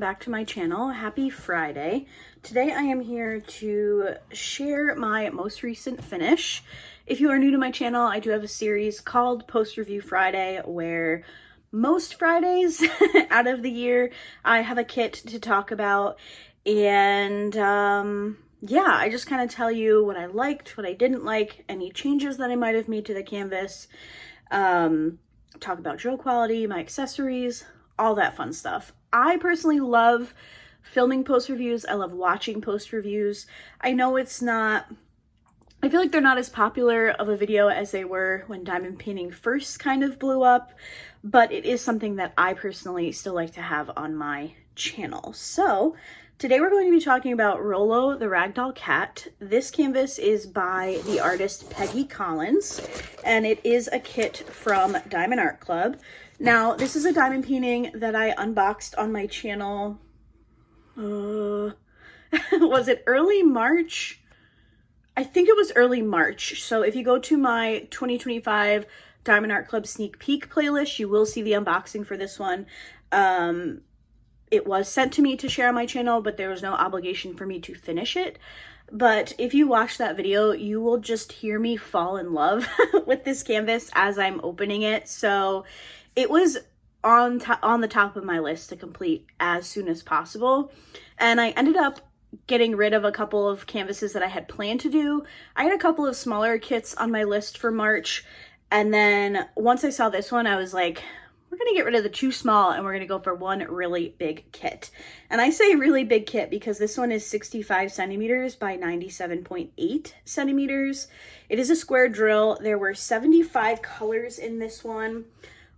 back to my channel. Happy Friday. Today I am here to share my most recent finish. If you are new to my channel, I do have a series called Post Review Friday where most Fridays out of the year I have a kit to talk about, and yeah, I just kind of tell you what I liked, what I didn't like, any changes that I might have made to the canvas, talk about drill quality, my accessories, all that fun stuff. I personally love filming post reviews. I love watching post reviews. I know it's not, I feel like they're not as popular of a video as they were when diamond painting first kind of blew up, but it is something that I personally still like to have on my channel. So today we're going to be talking about Rolo, the Ragdoll cat. This canvas is by the artist Peggy Collins, and it is a kit from diamondart.club. Now, this is a diamond painting that I unboxed on my channel, was it early March? I think it was early March. So if you go to my 2025 Diamond Art Club sneak peek playlist, you will see the unboxing for this one. It was sent to me to share on my channel, but there was no obligation for me to finish it. But if you watch that video, you will just hear me fall in love with this canvas as I'm opening it. So it was on the top of my list to complete as soon as possible. And I ended up getting rid of a couple of canvases that I had planned to do. I had a couple of smaller kits on my list for March. And then once I saw this one, I was like, we're going to get rid of the two small and we're going to go for one really big kit. And I say really big kit because this one is 65 centimeters by 97.8 centimeters. It is a square drill. There were 75 colors in this one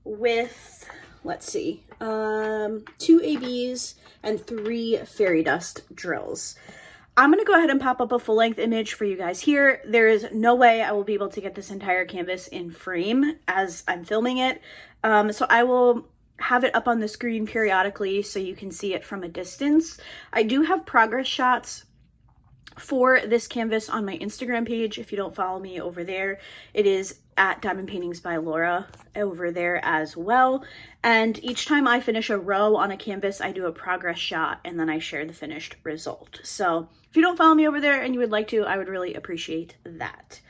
with, let's see, 2 ABs and 3 fairy dust drills. I'm going to go ahead and pop up a full-length image for you guys here. There is no way I will be able to get this entire canvas in frame as I'm filming it. So I will have it up on the screen periodically so you can see it from a distance. I do have progress shots for this canvas on my Instagram page. If you don't follow me over there, it is at diamondpaintingsbylaura over there as well. And each time I finish a row on a canvas, I do a progress shot and then I share the finished result. So if you don't follow me over there and you would like to, I would really appreciate that.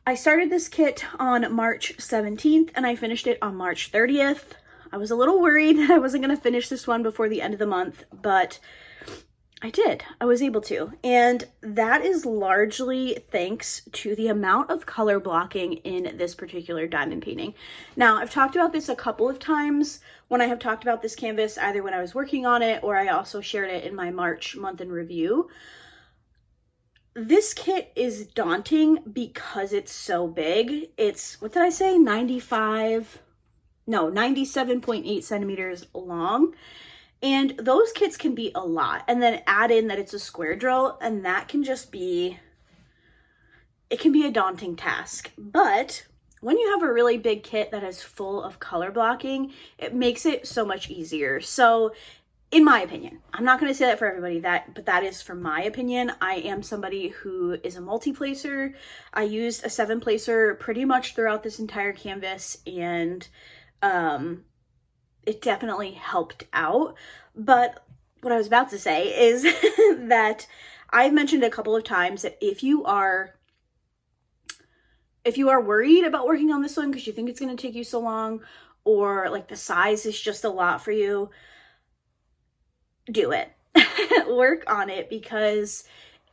I started this kit on March 17th and I finished it on March 30th. I was a little worried that I wasn't going to finish this one before the end of the month, but I did. I was able to. And that is largely thanks to the amount of color blocking in this particular diamond painting. Now, I've talked about this a couple of times when I have talked about this canvas, either when I was working on it or I also shared it in my March month in review. This kit is daunting because it's so big. It's, what did I say? 97.8 centimeters long. And those kits can be a lot. And then add in that it's a square drill, and that can just be, it can be a daunting task. But when you have a really big kit that is full of color blocking, it makes it so much easier. So in my opinion, I'm not going to say that for everybody, but that is from my opinion. I am somebody who is a multi-placer. I used a 7-placer pretty much throughout this entire canvas, and it definitely helped out. But what I was about to say is that I've mentioned a couple of times that if you are worried about working on this one because you think it's going to take you so long, or like the size is just a lot for you, do it. Work on it, because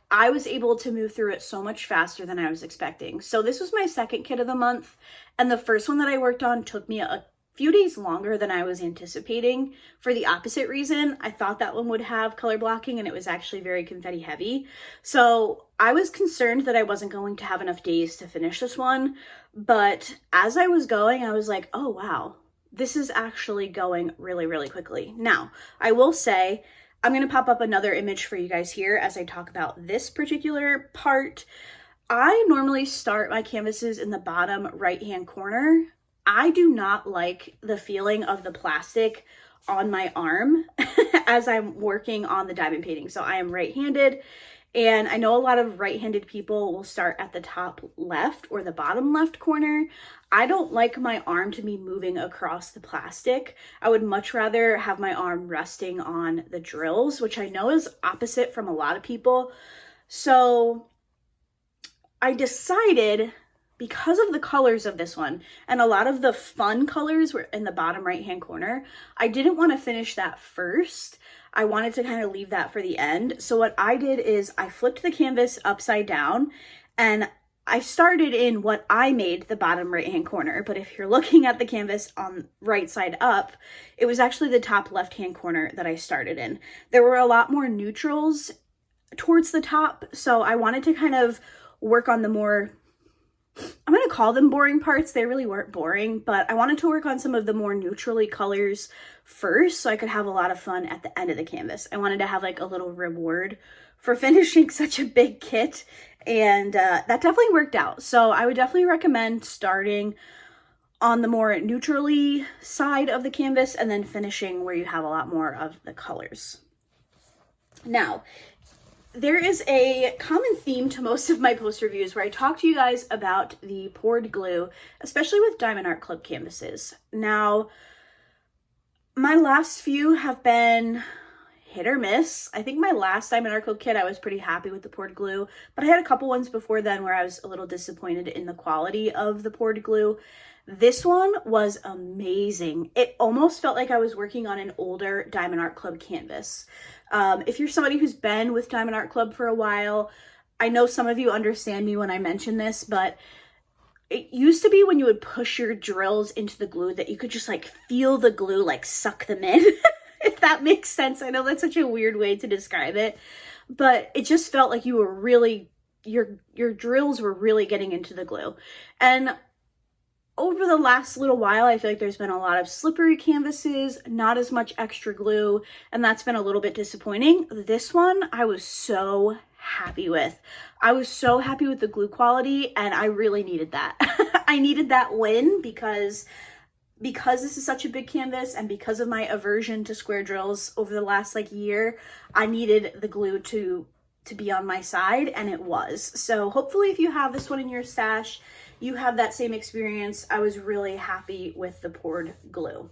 I was able to move through it so much faster than I was expecting. So this was my second kit of the month, and the first one that I worked on took me a few days longer than I was anticipating for the opposite reason. I thought that one would have color blocking and it was actually very confetti heavy. So I was concerned that I wasn't going to have enough days to finish this one. But as I was going, I was like, oh wow, this is actually going really, really quickly. Now, I will say, I'm going to pop up another image for you guys here as I talk about this particular part. I normally start my canvases in the bottom right-hand corner. I do not like the feeling of the plastic on my arm as I'm working on the diamond painting. So I am right-handed, And I know a lot of right-handed people will start at the top left or the bottom left corner. I don't like my arm to be moving across the plastic. I would much rather have my arm resting on the drills, which I know is opposite from a lot of people. So I decided, because of the colors of this one, and a lot of the fun colors were in the bottom right-hand corner, I didn't want to finish that first. I wanted to kind of leave that for the end. So what I did is I flipped the canvas upside down and I started in what I made the bottom right-hand corner. But if you're looking at the canvas on right side up, it was actually the top left-hand corner that I started in. There were a lot more neutrals towards the top, so I wanted to kind of work on the more, I'm going to call them boring parts. They really weren't boring, but I wanted to work on some of the more neutrally colors first so I could have a lot of fun at the end of the canvas. I wanted to have like a little reward for finishing such a big kit, and that definitely worked out. So I would definitely recommend starting on the more neutrally side of the canvas and then finishing where you have a lot more of the colors. Now, there is a common theme to most of my post reviews where I talk to you guys about the poured glue, especially with Diamond Art Club canvases. Now, my last few have been hit or miss. I think my last Diamond Art Club kit, I was pretty happy with the poured glue, but I had a couple ones before then where I was a little disappointed in the quality of the poured glue. This one was amazing. It almost felt like I was working on an older Diamond Art Club canvas. If you're somebody who's been with Diamond Art Club for a while, I know some of you understand me when I mention this, but it used to be when you would push your drills into the glue that you could just like feel the glue like suck them in, if that makes sense. I know that's such a weird way to describe it, but it just felt like you were really, your drills were really getting into the glue. And over the last little while, I feel like there's been a lot of slippery canvases, not as much extra glue, and that's been a little bit disappointing. This one, I was so happy with. I was so happy with the glue quality, and I really needed that. I needed that win because this is such a big canvas and because of my aversion to square drills over the last like year, I needed the glue to be on my side, and it was. So hopefully if you have this one in your stash, you have that same experience. I was really happy with the poured glue.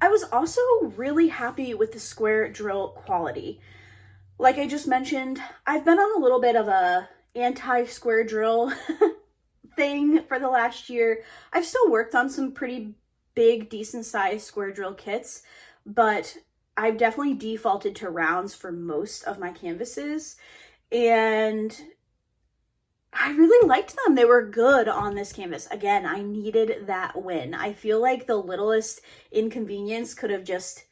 I was also really happy with the square drill quality. Like I just mentioned, I've been on a little bit of a anti-square drill thing for the last year. I've still worked on some pretty big, decent sized square drill kits, but I've definitely defaulted to rounds for most of my canvases, and I really liked them. They were good on this canvas. Again, I needed that win. I feel like the littlest inconvenience could have just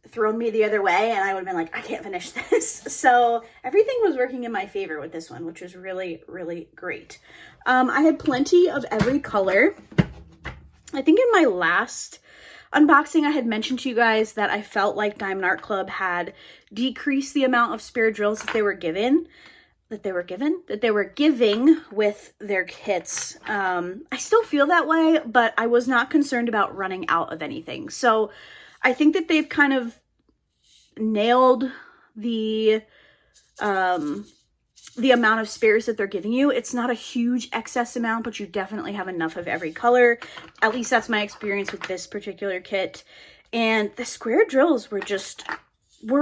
thrown me the other way and I would have been like, I can't finish this. So everything was working in my favor with this one, which was really, really great. I had plenty of every color. I think in my last unboxing, I had mentioned to you guys that I felt like Diamond Art Club had decreased the amount of spare drills that they were giving with their kits. I still feel that way, but I was not concerned about running out of anything. So I think that they've kind of nailed the amount of spares that they're giving you. It's not a huge excess amount, but you definitely have enough of every color. At least that's my experience with this particular kit. And the square drills were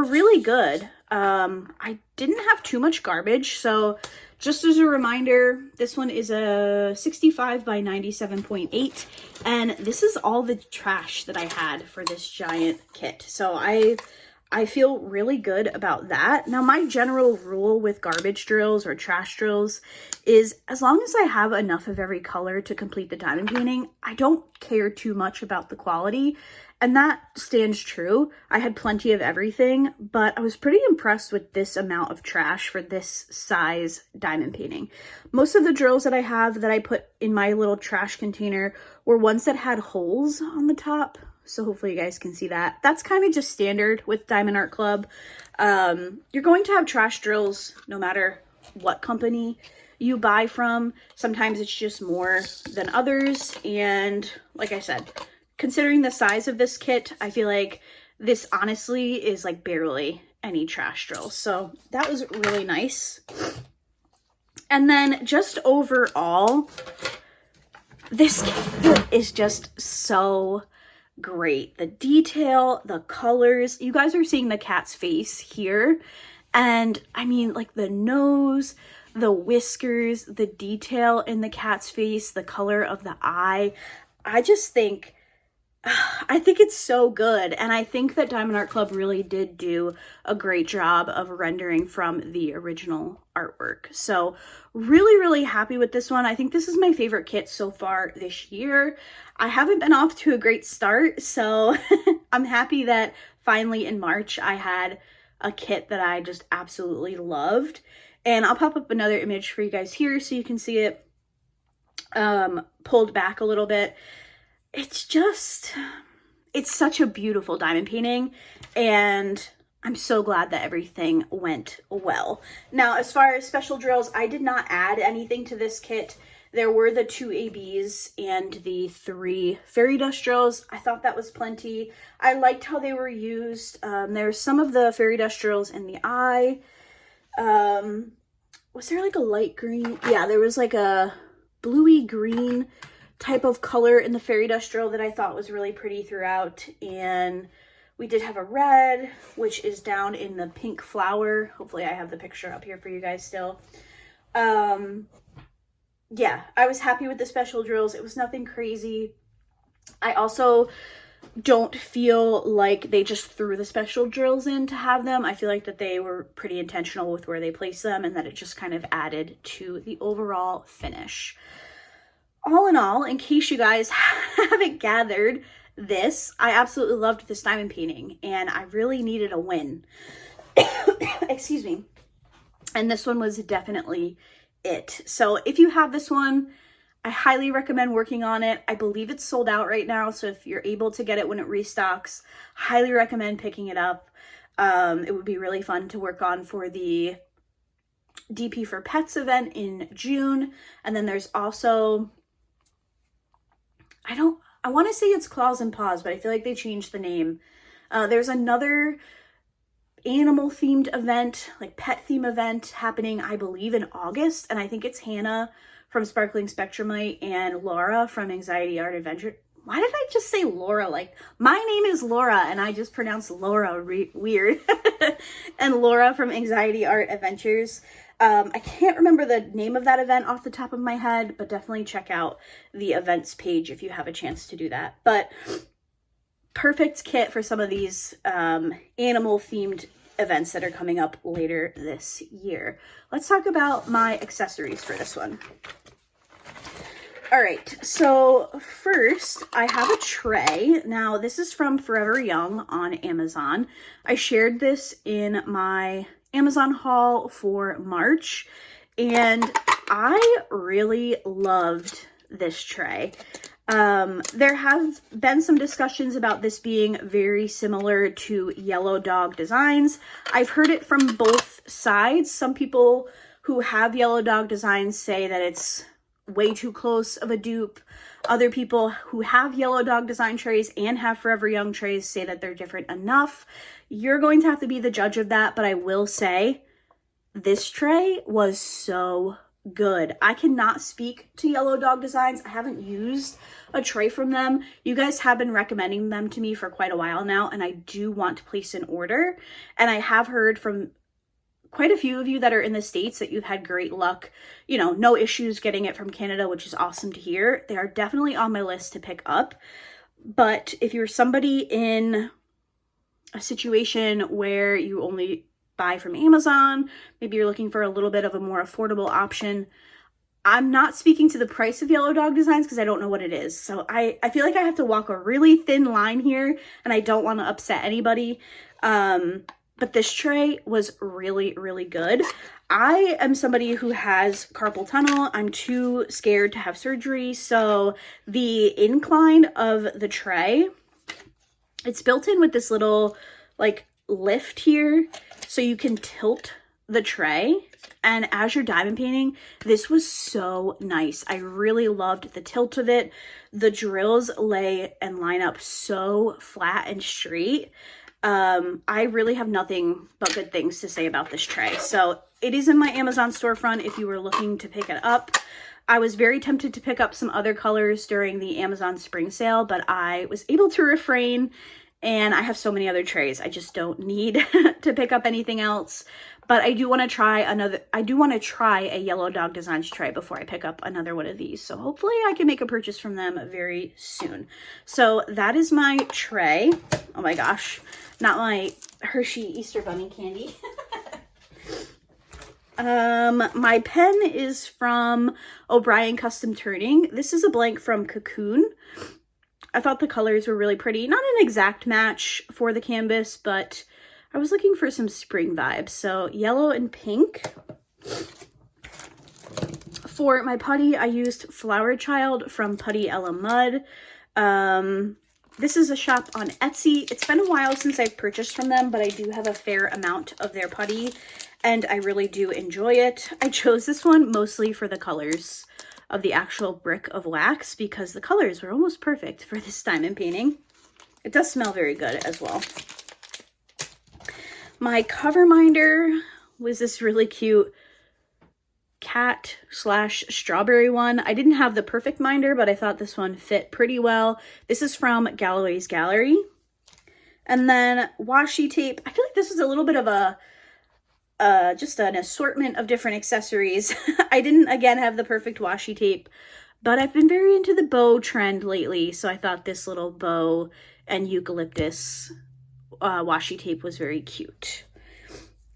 really good. I didn't have too much garbage, so just as a reminder, this one is a 65 by 97.8, and this is all the trash that I had for this giant kit. So I feel really good about that. Now, my general rule with garbage drills or trash drills is as long as I have enough of every color to complete the diamond painting, I don't care too much about the quality. And that stands true. I had plenty of everything, but I was pretty impressed with this amount of trash for this size diamond painting. Most of the drills that I have that I put in my little trash container were ones that had holes on the top. So hopefully you guys can see that. That's kind of just standard with Diamond Art Club. You're going to have trash drills no matter what company you buy from. Sometimes it's just more than others. And like I said, considering the size of this kit, I feel like this honestly is like barely any trash drills. So that was really nice. And then just overall, this kit is just so great. The detail, the colors, you guys are seeing the cat's face here. And I mean, like the nose, the whiskers, the detail in the cat's face, the color of the eye. I think it's so good. And I think that Diamond Art Club really did do a great job of rendering from the original artwork. So really, really happy with this one. I think this is my favorite kit so far this year. I haven't been off to a great start, so I'm happy that finally in March I had a kit that I just absolutely loved. And I'll pop up another image for you guys here so you can see it pulled back a little bit. It's such a beautiful diamond painting, and I'm so glad that everything went well. Now, as far as special drills, I did not add anything to this kit. There were the 2 ABs and the 3 fairy dust drills. I thought that was plenty. I liked how they were used. There's some of the fairy dust drills in the eye. Was there like a light green? Yeah, there was like a bluey green type of color in the fairy dust drill that I thought was really pretty throughout. And we did have a red, which is down in the pink flower. Hopefully I have the picture up here for you guys still. Yeah, I was happy with the special drills. It was nothing crazy. I also don't feel like they just threw the special drills in to have them. I feel like that they were pretty intentional with where they placed them and that it just kind of added to the overall finish. All in all, in case you guys haven't gathered this, I absolutely loved this diamond painting and I really needed a win. Excuse me. And this one was definitely it. So if you have this one, I highly recommend working on it. I believe it's sold out right now, so if you're able to get it when it restocks, highly recommend picking it up. It would be really fun to work on for the DP for Pets event in June. And then there's also, I want to say it's Claws and Paws, but I feel like they changed the name. There's another animal themed event, like pet theme event happening, I believe in August. And I think it's Hannah from Sparkling Spectrumite and Laura from Anxiety Art Adventure. Why did I just say Laura? Like, my name is Laura and I just pronounced Laura weird. And Laura from Anxiety Art Adventures. I can't remember the name of that event off the top of my head, but definitely check out the events page if you have a chance to do that. But perfect kit for some of these animal themed events that are coming up later this year. Let's talk about my accessories for this one. All right, so first I have a tray. Now this is from Forever Young on Amazon. I shared this in my Amazon haul for March and I really loved this tray. There have been some discussions about this being very similar to Yellow Dog Designs. I've heard it from both sides. Some people who have Yellow Dog Designs say that it's way too close of a dupe. Other people who have Yellow Dog Design trays and have Forever Young trays say that they're different enough. You're going to have to be the judge of that, but I will say this tray was so good. I cannot speak to Yellow Dog Designs. I haven't used a tray from them. You guys have been recommending them to me for quite a while now, and I do want to place an order. And I have heard from quite a few of you that are in the States that you've had great luck, you know, no issues getting it from Canada, which is awesome to hear. They are definitely on my list to pick up. But if you're somebody in a situation where you only buy from Amazon, maybe you're looking for a little bit of a more affordable option, I'm not speaking to the price of Yellow Dog Designs because I don't know what it is. So I feel like I have to walk a really thin line here and I don't want to upset anybody. But this tray was really, really good. I am somebody who has carpal tunnel. I'm too scared to have surgery. So the incline of the tray, it's built in with this little like lift here. So you can tilt the tray. And as you're diamond painting, this was so nice. I really loved the tilt of it. The drills lay and line up so flat and straight. I really have nothing but good things to say about this tray. So it is in my Amazon storefront if you were looking to pick it up. I was very tempted to pick up some other colors during the Amazon spring sale, but I was able to refrain, and I have so many other trays. I just don't need to pick up anything else. But I do want to try a Yellow Dog Designs tray before I pick up another one of these. So hopefully I can make a purchase from them very soon. So that is my tray. Oh my gosh, not my Hershey Easter Bunny candy. My pen is from O'Brien Custom Turning. This is a blank from Cocoon. I thought the colors were really pretty. Not an exact match for the canvas, but I was looking for some spring vibes. So yellow and pink. For my putty, I used Flower Child from Putty Ella Mud. This is a shop on Etsy. It's been a while since I've purchased from them, but I do have a fair amount of their putty, and I really do enjoy it. I chose this one mostly for the colors of the actual brick of wax because the colors were almost perfect for this diamond painting. It does smell very good as well. My cover minder was this really cute cat / strawberry one. I didn't have the perfect minder, but I thought this one fit pretty well. This is from Galloway's Gallery. And then washi tape. I feel like this is a little bit of a just an assortment of different accessories. I didn't, again, have the perfect washi tape, but I've been very into the bow trend lately, so I thought this little bow and eucalyptus washi tape was very cute.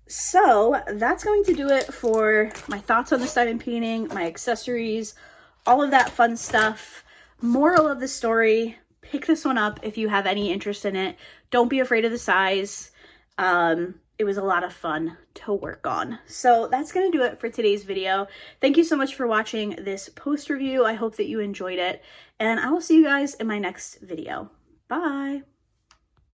So that's going to do it for my thoughts on this diamond painting, my accessories, all of that fun stuff. Moral of the story, pick this one up if you have any interest in it. Don't be afraid of the size. It was a lot of fun to work on. So that's going to do it for today's video. Thank you so much for watching this post review. I hope that you enjoyed it, and I will see you guys in my next video. Bye.